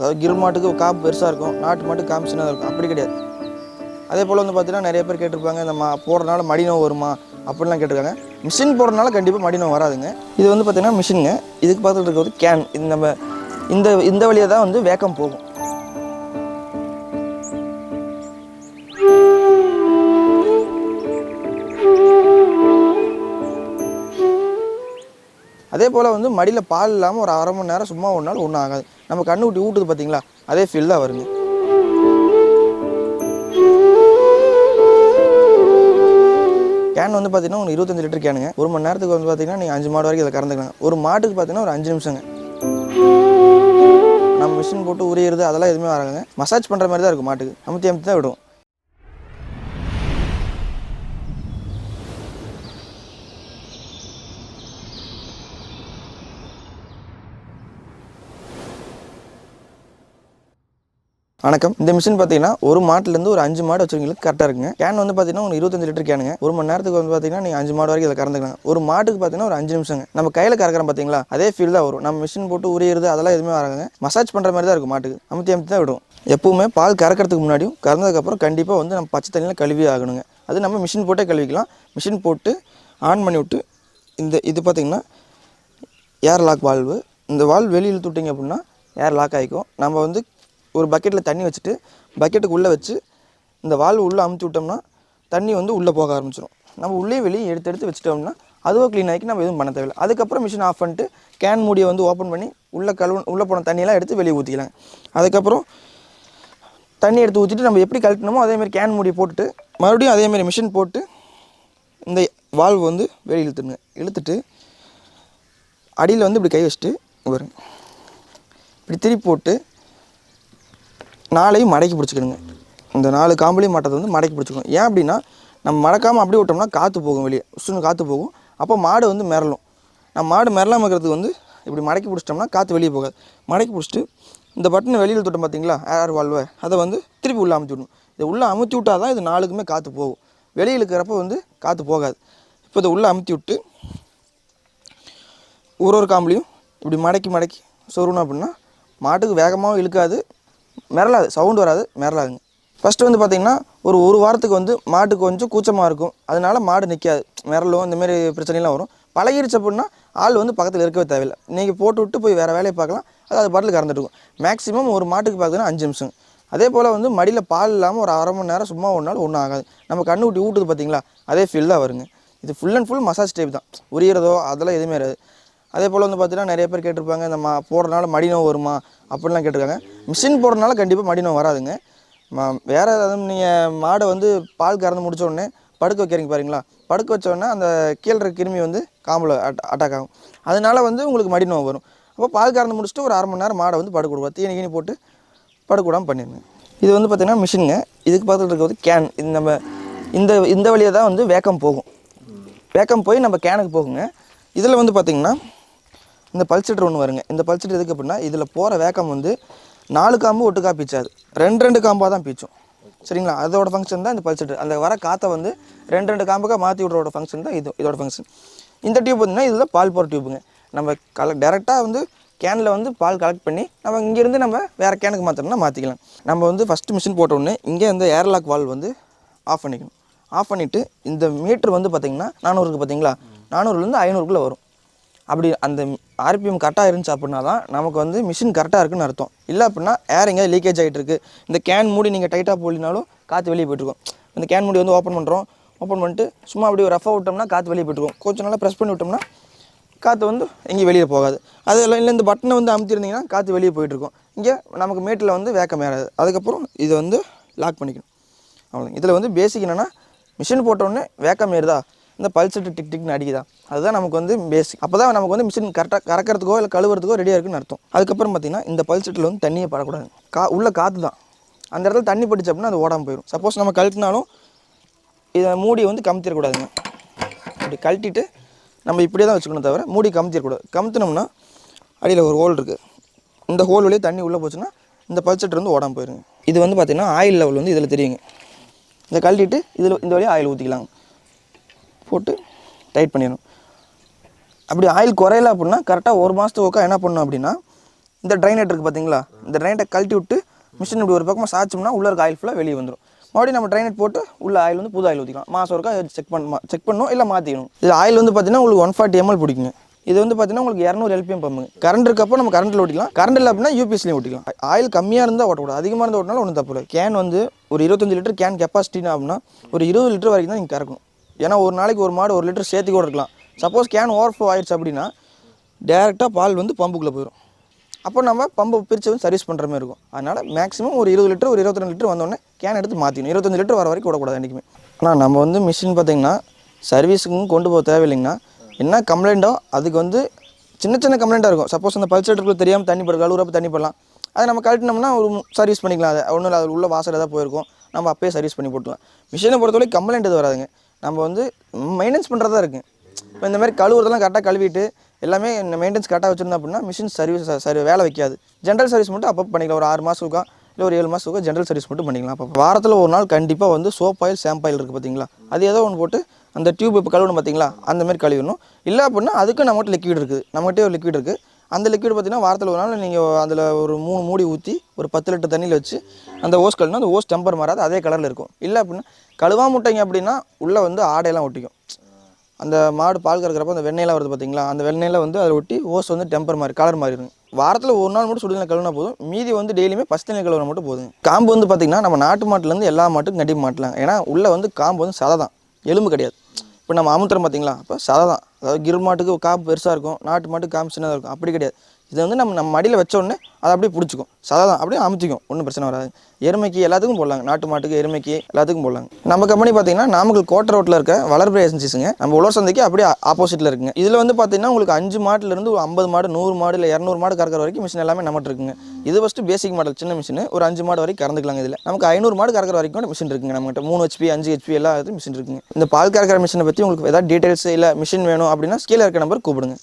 அதாவது கிர் மாட்டுக்கு காம்பு பெருசாக இருக்கும், நாட்டு மாட்டுக்கு காம்பு சின்னதாக இருக்கும். அப்படி கிடையாது. அதே போல் வந்து பார்த்தீங்கன்னா நிறைய பேர் கேட்டிருப்பாங்க, இந்த போடுறதுனால மடி நோவு வருமா அப்படிலாம் கேட்டிருக்காங்க. மிஷின் போடுறதுனால கண்டிப்பாக மடி நோவு வராதுங்க. இது வந்து பார்த்தீங்கன்னா மிஷினுங்க. இதுக்கு பார்த்துட்டு இருக்கிறது கேன். இது நம்ம இந்த வழியாக தான் வந்து வேக்கம் போகும். அதே போல் வந்து மடியில் பால் இல்லாமல் ஒரு அரை மணி நேரம் சும்மா ஒன்றாலும் ஒன்றும் ஆகாது. நம்ம கண்ணுக்குட்டி ஊட்டுது பார்த்தீங்களா, அதே ஃபீல் தான் வருங்க. கேன் வந்து பார்த்தீங்கன்னா ஒரு 25 லிட்டர் கேனுங்க. ஒரு மணி நேரத்துக்கு வந்து பார்த்தீங்கன்னா நீங்கள் 5 மாடு வரைக்கும் இதை கறந்துக்கலாம். ஒரு மாட்டுக்கு பார்த்தீங்கன்னா ஒரு 5 நிமிஷங்க. நம்ம மிஷின் போட்டு உரியறது அதெல்லாம் எதுவுமே வராதுங்க. மசாஜ் பண்ணுற மாதிரி தான் இருக்கும். மாட்டுக்கு அமுத்தி தான் விடும். வணக்கம். இந்த மிஷின் பார்த்தீங்கன்னா ஒரு மாட்டிலேருந்து ஒரு 5 மாடு வச்சுருங்களுக்கு கரெக்டாக இருக்குங்க. கேன் வந்து பார்த்தீங்கன்னா ஒரு 25 லிட்டர் கேனுங்க. ஒரு மணி நேரத்துக்கு வந்து பார்த்தீங்கன்னா நீங்கள் 5 மாடு வரைக்கும் இதை கறந்துக்கலாம். ஒரு மாட்டுக்கு பார்த்தீங்கன்னா ஒரு 5 நிமிஷங்க. நம்ம கையில் கறக்கிறோம் பார்த்தீங்களா, அதே ஃபீல் தான் வரும். நம்ம மிஷின் போட்டு உரியறது அதெல்லாம் எதுவுமே வராதுங்க. மசாஜ் பண்ணுற மாதிரி தான் இருக்கும். மாட்டுக்கு அமுத்தி தான் விடும். எப்பவுமே பால் கறக்கிறதுக்கு முன்னாடியும் கறந்ததுக்கப்புறம் கண்டிப்பாக வந்து நம்ம பச்சை தண்ணியில் கழுவி ஆகணுங்க. அது நம்ம மிஷின் போட்டே கழுவிக்கலாம். மிஷின் போட்டு ஆன் பண்ணி விட்டு இது பார்த்தீங்கன்னா ஏர் லாக் வால்வு. இந்த வால்வு வெளியில் இழுத்துட்டிங்க அப்படின்னா ஏர் லாக் ஆகிக்கும். நம்ம வந்து ஒரு பக்கெட்டில் தண்ணி வச்சுட்டு பக்கெட்டுக்கு உள்ளே வச்சு இந்த வால்வு உள்ளே அமுத்தி விட்டோம்னா தண்ணி வந்து உள்ளே போக ஆரம்பிச்சிடும். நம்ம உள்ளே வெளியே எடுத்து வச்சுட்டோம்னா அதுவும் க்ளீன் ஆகி நம்ம எதுவும் பண்ண தேவையில்லை. அதுக்கப்புறம் மிஷின் ஆஃப் பண்ணிட்டு கேன் மூடியை வந்து ஓப்பன் பண்ணி உள்ளே போன தண்ணியெல்லாம் எடுத்து வெளியே ஊற்றிக்கலாம். அதுக்கப்புறம் தண்ணி எடுத்து ஊற்றிட்டு நம்ம எப்படி கழட்டணுமோ அதேமாதிரி கேன் மூடியை போட்டுட்டு மறுபடியும் அதேமாதிரி மிஷின் போட்டு இந்த வால்வு வந்து வெளியே இழுத்துட்டு அடியில் வந்து இப்படி கை வச்சுட்டு வருங்க. இப்படி திருப்பி போட்டு 4ஐயும் மடக்கி பிடிச்சிக்கணுங்க. இந்த 4 காம்புலையும் மாட்டத்தை வந்து மடக்கி பிடிச்சிக்கணும். ஏன் அப்படின்னா நம்ம மடக்காமல் அப்படியே விட்டோம்னா காற்று போகும், வெளியே உசுன்னு காற்று போகும். அப்போ மாடு வந்து மிரளும். நம்ம மாடு மிரளாமல் இருக்கிறதுக்கு வந்து இப்படி மடக்கி பிடிச்சிட்டோம்னா காற்று வெளியே போகாது. மடக்கி பிடிச்சிட்டு இந்த பட்டனை வெளியில் தொட்டோம் பார்த்தீங்களா, ஏர் வால்வை, அதை வந்து திருப்பி உள்ளே அமுத்தி விடணும். இதை உள்ளே அமுத்தி விட்டால் தான் இது 4க்குமே காற்று போகும். வெளியில் இருக்கிறப்ப வந்து காற்று போகாது. இப்போ இதை உள்ளே அமுத்தி விட்டு ஒரு காம்புலையும் இப்படி மடக்கி சொருணும் அப்படின்னா மாட்டுக்கு வேகமாகவும் இழுக்காது, மிரளாது, சவுண்டு வராது, மிரளாதுங்க. ஃபஸ்ட்டு வந்து பார்த்திங்கன்னா ஒரு வாரத்துக்கு வந்து மாட்டுக்கு கொஞ்சம் கூச்சமாக இருக்கும். அதனால மாடு நிற்காது, மிரளும், இந்தமாரி பிரச்சனைலாம் வரும். பழகிருச்சு அப்படின்னா ஆள் வந்து பக்கத்தில் இருக்கவே தேவையில்லை. நீங்கள் போட்டு விட்டு போய் வேறு வேலையை பார்க்கலாம். அது பாட்டில் கறந்துட்டு இருக்கும். மேக்ஸிமம் ஒரு மாட்டுக்கு பார்த்தீங்கன்னா 5 நிமிஷம். அதே போல் வந்து மடியில் பால் இல்லாமல் ஒரு அரை மணி நேரம் சும்மா ஒன்றாலும் ஒன்றும் ஆகாது. நம்ம கண்ணுக்குட்டி ஊட்டுது பார்த்தீங்களா, அதே ஃபீல் தான் வருங்க. இது full and full massage type தான். உரியறதோ அதெல்லாம் எதுவுமே வராது. அதே போல் வந்து பார்த்தீங்கன்னா நிறைய பேர் கேட்டிருப்பாங்க, இந்த போடுறதுனால மடி நோவு வருமா அப்படிலாம் கேட்டிருக்காங்க. மிஷின் போடுறதுனால கண்டிப்பாக மடி நோவு வராதுங்க. வேறு ஏதாவது நீங்கள் மாடை வந்து பால் கறந்து முடிச்ச உடனே படுக்க வைக்கிறீங்க பாருங்களா, படுக்க வச்சோடனே அந்த கீழே இருக்க கிருமி வந்து காம்பில் அட்டாக் ஆகும். அதனால வந்து உங்களுக்கு மடி நோவு வரும். அப்போ பால் கறந்து முடிச்சுட்டு ஒரு அரை மணி நேரம் மாடை வந்து படுக்க விடுவா, தீனி போட்டு படுக்க விடாமல் பண்ணிடுங்க. இது வந்து பார்த்திங்கன்னா மிஷினுங்க. இதுக்கு பார்த்துட்டு இருக்கிறது கேன். இது நம்ம இந்த வழியாக தான் வந்து வேக்கம் போகும். வேக்கம் போய் நம்ம கேனுக்கு போகுங்க. இதில் வந்து பார்த்திங்கன்னா இந்த பல்செட்டர் ஒன்று வருங்க. இந்த பல்செட்டர் எதுக்கு அப்படின்னா இதில் போகிற வேக்கம் வந்து 4 காம்பு ஒட்டுக்கா பீச்சாது, 2 காம்பாக தான் பீச்சும். சரிங்களா, அதோட ஃபங்க்ஷன் தான் இந்த பல்செட்டர். அந்த வர காற்றை வந்து 2 காம்புக்காக மாற்றி விட்றோட ஃபங்க்ஷன் தான் இதோட ஃபங்க்ஷன். இந்த டியூப் பார்த்திங்கன்னா இதில் பால் போகிற டியூப்புங்க. நம்ம டேரெக்டாக வந்து கேனில் வந்து பால் கலெக்ட் பண்ணி நம்ம இங்கேருந்து நம்ம வேறு கேனுக்கு மாற்றணும்னா மாற்றிக்கலாம். நம்ம வந்து ஃபஸ்ட்டு மிஷின் போட்ட உடனே இங்கே இந்த ஏர்லாக் வால்வ் வந்து ஆஃப் பண்ணிக்கணும். ஆஃப் பண்ணிவிட்டு இந்த மீட்ரு வந்து பார்த்திங்கன்னா 400க்கு பார்த்தீங்களா, 400லேருந்து 500க்குள்ளே வரும். அப்படி அந்த ஆர்பிஎம் கரெக்டாக இருந்துச்சு அப்படின்னா தான் நமக்கு வந்து மிஷின் கரெக்டாக இருக்குன்னு அர்த்தம். இல்லை அப்படின்னா ஏர் எங்கேயாவது லீக்கேஜ் ஆகிட்டு இருக்குது. இந்த கேன் மூடி நீங்கள் டைட்டாக போடலினாலும் காற்று வெளியே போய்ட்டுருக்கும். இந்த கேன் மூடி வந்து ஓப்பன் பண்ணிட்டு சும்மா அப்படி ஒரு ரஃபாக விட்டோம்னா காற்று வெளியே போய்ட்டுருக்கும். கொஞ்சம் நல்லா ப்ரெஸ் பண்ணி விட்டோம்னா காற்று வந்து எங்கேயும் வெளியே போகாது. அதெல்லாம் இல்லை, இந்த பட்டனை வந்து அமுத்திருந்தீங்கன்னா காற்று வெளியே போய்ட்டுருக்கும். இங்கே நமக்கு மேட்டில் வந்து வேக்கம் ஏறாது. அதுக்கப்புறம் இதை வந்து லாக் பண்ணிக்கணும். அவ்வளோ. இதில் வந்து பேசிக் என்னென்னா மிஷின் போட்டோடனே வேக்கம் ஏறுதா, இந்த பல்செட்டு டிக்னு அடிக்குதா, அதுதான் நமக்கு வந்து பேசிக். அப்போ தான் நமக்கு வந்து மிஷின் கரெக்டாக கறக்கிறதுக்கோ இல்லை கழுவுறதுக்கோ ரெடியாக இருக்குன்னு அர்த்தம். அதுக்கப்புறம் பார்த்திங்கன்னா இந்த பல்செட்டில் வந்து தண்ணியே படக்கூடாது. உள்ள காற்று தான். அந்த இடத்துல தண்ணி பட்டுச்சு அப்படின்னா அது ஓடாமல் போயிடும். சப்போஸ் நம்ம கழட்டினாலும் இதை மூடி வந்து கமுத்திடக்கூடாதுங்க. இப்படி கழட்டிட்டு நம்ம இப்படியே தான் வச்சுக்கணும், தவிர மூடி கமுத்திடக்கூடாது. கமுத்தினோம்னா அடியில் ஒரு ஹோல் இருக்குது. இந்த ஹோல் வழியே தண்ணி உள்ளே போச்சுன்னா இந்த பல்செட்டு வந்து ஓடாமல் போயிருங்க. இது வந்து பார்த்திங்கன்னா ஆயில் லெவல் வந்து இதில் தெரியுங்க. இதை கழட்டிட்டு இந்த வழியாக ஆயில் ஊற்றிக்கலாங்க. போட்டு டைட் பண்ணிடணும். அப்படி ஆயில் குறையல அப்படின்னா கரெக்டாக 1 மாதத்துக்கு ஒருக்கா என்ன பண்ணணும் அப்படின்னா இந்த ட்ரைனேட் இருக்குது பார்த்தீங்களா, இந்த ட்ரைனேட்டை கழட்டி விட்டு மிஷின் இப்படி ஒரு பக்கமாக சாய்ச்சோம்னா உள்ளே இருக்க ஆயில் ஃபுல்லாக வெளியே வந்துடும். மறுபடியும் நம்ம ட்ரைனேட் போட்டு உள்ள ஆயில் வந்து புது ஆயில் ஊற்றிக்கலாம். மாதம் ஒருக்கா செக் பண்ணணும் இல்லை மாற்றிக்கணும். இது ஆயில் வந்து பார்த்தீங்கன்னா உங்களுக்கு 140 ml பிடிக்குங்க. இது வந்து பார்த்தீங்கன்னா உங்களுக்கு 200 LPM பம்புங்க. கரண்ட் இருக்கப்போ நம்ம கரண்ட்டில் ஓட்டிக்கலாம், கரண்ட் இல்லை அப்படின்னா யூபிஎஸ்லையும் ஓட்டிக்கலாம். ஆயில் கம்மியாக இருந்தால் ஓட்டக்கூடாது, அதிகமாக இருந்தால் ஓட்டினாலும் ஒன்றும் தப்பு இல்லை. கேன் வந்து ஒரு 25 லிட்டர் கேன் கெப்பாசிட்டினா அப்படின்னா ஒரு 20 லிட்டர் வரைக்கும் தான் நீங்கள் கறக்கணும். ஏன்னா ஒரு நாளைக்கு ஒரு மாடு 1 லிட்டர் சேர்த்து கூட இருக்கலாம். சப்போஸ் கேன் ஓவர்ஃப்ளோ ஆயிடுச்சு அப்படின்னா டேரெக்டாக பால் வந்து பம்புக்குள்ளே போயிடும். அப்போ நம்ம பம்பை பிரித்து வந்து சர்வீஸ் பண்ணுற மாதிரி இருக்கும். அதனால் மேக்ஸிமம் ஒரு 20 லிட்டர் ஒரு 22 லிட்டர் வந்தோடனே கேன் எடுத்து மாற்றிக்கணும். 25 லிட்டர் வர வரைக்கும் விடக்கூடாது என்றைக்குமே. ஆனால் நம்ம வந்து மிஷின் பார்த்திங்கன்னா சர்வீஸுக்கும் கொண்டு போக தேவையில்லைங்கன்னா என்ன கம்ப்ளைண்ட்டோ அதுக்கு வந்து சின்ன சின்ன கம்ப்ளைண்ட்டாக இருக்கும். சப்போஸ் அந்த பல்சேட்டருக்குள்ள தெரியாமல் தண்ணி படுறது, கழுவுறப்ப தண்ணி படலாம், அதை நம்ம கழட்டினோம்னா ஒரு சர்வீஸ் பண்ணிக்கலாம். அதை ஒன்றும் இல்லை, அது உள்ள வாசல் ஏதாவது போயிருக்கும், நம்ம அப்பயே சர்வீஸ் பண்ணி போட்டுக்கலாம். மிஷினை பொறுத்தவரை கம்ப்ளைண்ட் எது வராதுங்க. நம்ம வந்து மெயின்டெனன்ஸ் பண்ணுறதா இருக்குது. இப்போ இந்த மாதிரி கழுவுறதெல்லாம் கரெக்டாக கழுவிட்டு எல்லாமே மெயின்டெனன்ஸ் கரெக்டாக வச்சுருந்தோம் அப்படின்னா மிஷின் சர்வீஸ் வேலை வைக்காது. ஜென்ரல் சர்வீஸ் மட்டும் அப்போ பண்ணிக்கலாம். ஒரு 6 மாதத்துக்கா இல்லை ஒரு 7 மாதத்துக்கா ஜென்ரல் சர்வீஸ் மட்டும் பண்ணிக்கலாம். அப்போ வாரத்தில் ஒரு நாள் கண்டிப்பாக வந்து சோப் ஆயில் ஷாம்பு ஆயில் இருக்குது பார்த்தீங்களா, அது ஏதோ ஒன்று போட்டு அந்த டியூப் இப்போ கழுவணும் பார்த்தீங்களா, அந்த மாதிரி கழுவிடணும். இல்லை அப்படின்னா அதுக்கு நம்மகிட்ட லிக்விட் இருக்குது, நம்மகிட்டே ஒரு லிக்விட் இருக்குது. அந்த லிக்விட் பார்த்திங்கன்னா வாரத்தில் ஒரு நாள் நீங்கள் அதில் ஒரு 3 மூடி ஊற்றி ஒரு 10 லிட்டர் தண்ணியில் வச்சு அந்த ஓஸ் கழுவினா அந்த ஓஸ் டெம்பர் மாறாது, அதே கலரில் இருக்கும். இல்லை அப்படின்னா கழுவாம விட்டீங்க அப்படின்னா உள்ளே வந்து ஆடையெல்லாம் ஒட்டிக்கும். அந்த மாடு பால் கறக்கிறப்ப அந்த வெண்ணெயெல்லாம் வருது பார்த்தீங்களா, அந்த வெண்ணெயில் வந்து அதை ஒட்டி ஓஸ் வந்து டெம்பர் மாதிரி கலர் மாறிடுங்க. வாரத்தில் ஒரு நாள் மட்டும் சுடுதண்ணி கழுவினா போதும், மீதி வந்து டெய்லியுமே பச்சை தண்ணி கழுவினா மட்டும் போதுங்க. காம்பு வந்து பார்த்திங்கன்னா நம்ம நாட்டு மாட்டிலேருந்து எல்லா மாட்டுக்கும் கண்டிப்பாக மாட்டலாம். ஏன்னா உள்ளே வந்து காம்பு வந்து சதை தான், எலும்பு கிடையாது. இப்போ நம்ம அமுத்துறோம் பார்த்தீங்களா, அப்போ சதை தான். அதாவது கிர் மாட்டுக்கு காம்பு பெருசாக இருக்கும், நாட்டு மாட்டுக்கு காம்பு சின்னதாக இருக்கும், அப்படி கிடையாது. இது வந்து நம்ம மடியில் வச்ச உடனே அதை அப்படியே பிடிச்சிக்கும், சதை தான், அப்படியே அமுத்திக்கும், ஒன்றும் பிரச்சனை வராது. எருமைக்கு எல்லாத்துக்கும் போடலாங்க, நாட்டு மாட்டுக்கு எருமைக்கு எல்லாத்துக்கும் போடலாங்க. நம்ம கம்பெனி பார்த்தீங்கன்னா நாமக்கல் கோட்டை ரோட்டில் இருக்க வளர்பிறை ஏஜென்சிஸுங்க, நம்ம உழவர் சந்தைக்கு அப்படியே ஆப்போசிட்டில் இருக்குங்க. இதில் வந்து பார்த்தீங்கன்னா உங்களுக்கு 5 மாட்டிலேருந்து ஒரு 50 மாடு 100 மாடு இல்லை 200 மாடு கறக்கிற வரைக்கும் மிஷின் எல்லாமே நம்மகிட்ட இருக்குங்க. இது ஃபஸ்ட்டு பேசிக் மாடல் சின்ன மிஷின், ஒரு 5 மாடு வரைக்கும் கறந்துக்கலாங்க. இதில் நமக்கு 500 மாடு கறக்கிற வரைக்கும் மிஷின் இருக்குங்க. நம்மகிட்ட 3 HP 5 HP எல்லா மிஷின் இருக்குங்க. இந்த பால் கறக்கிற மிஷினை பற்றி உங்களுக்கு ஏதாவது டீட்டெயில்ஸ் இல்லை மிஷின் வேணும் அப்படின்னா கீழே இருக்க நம்பர் கூப்பிடுங்க.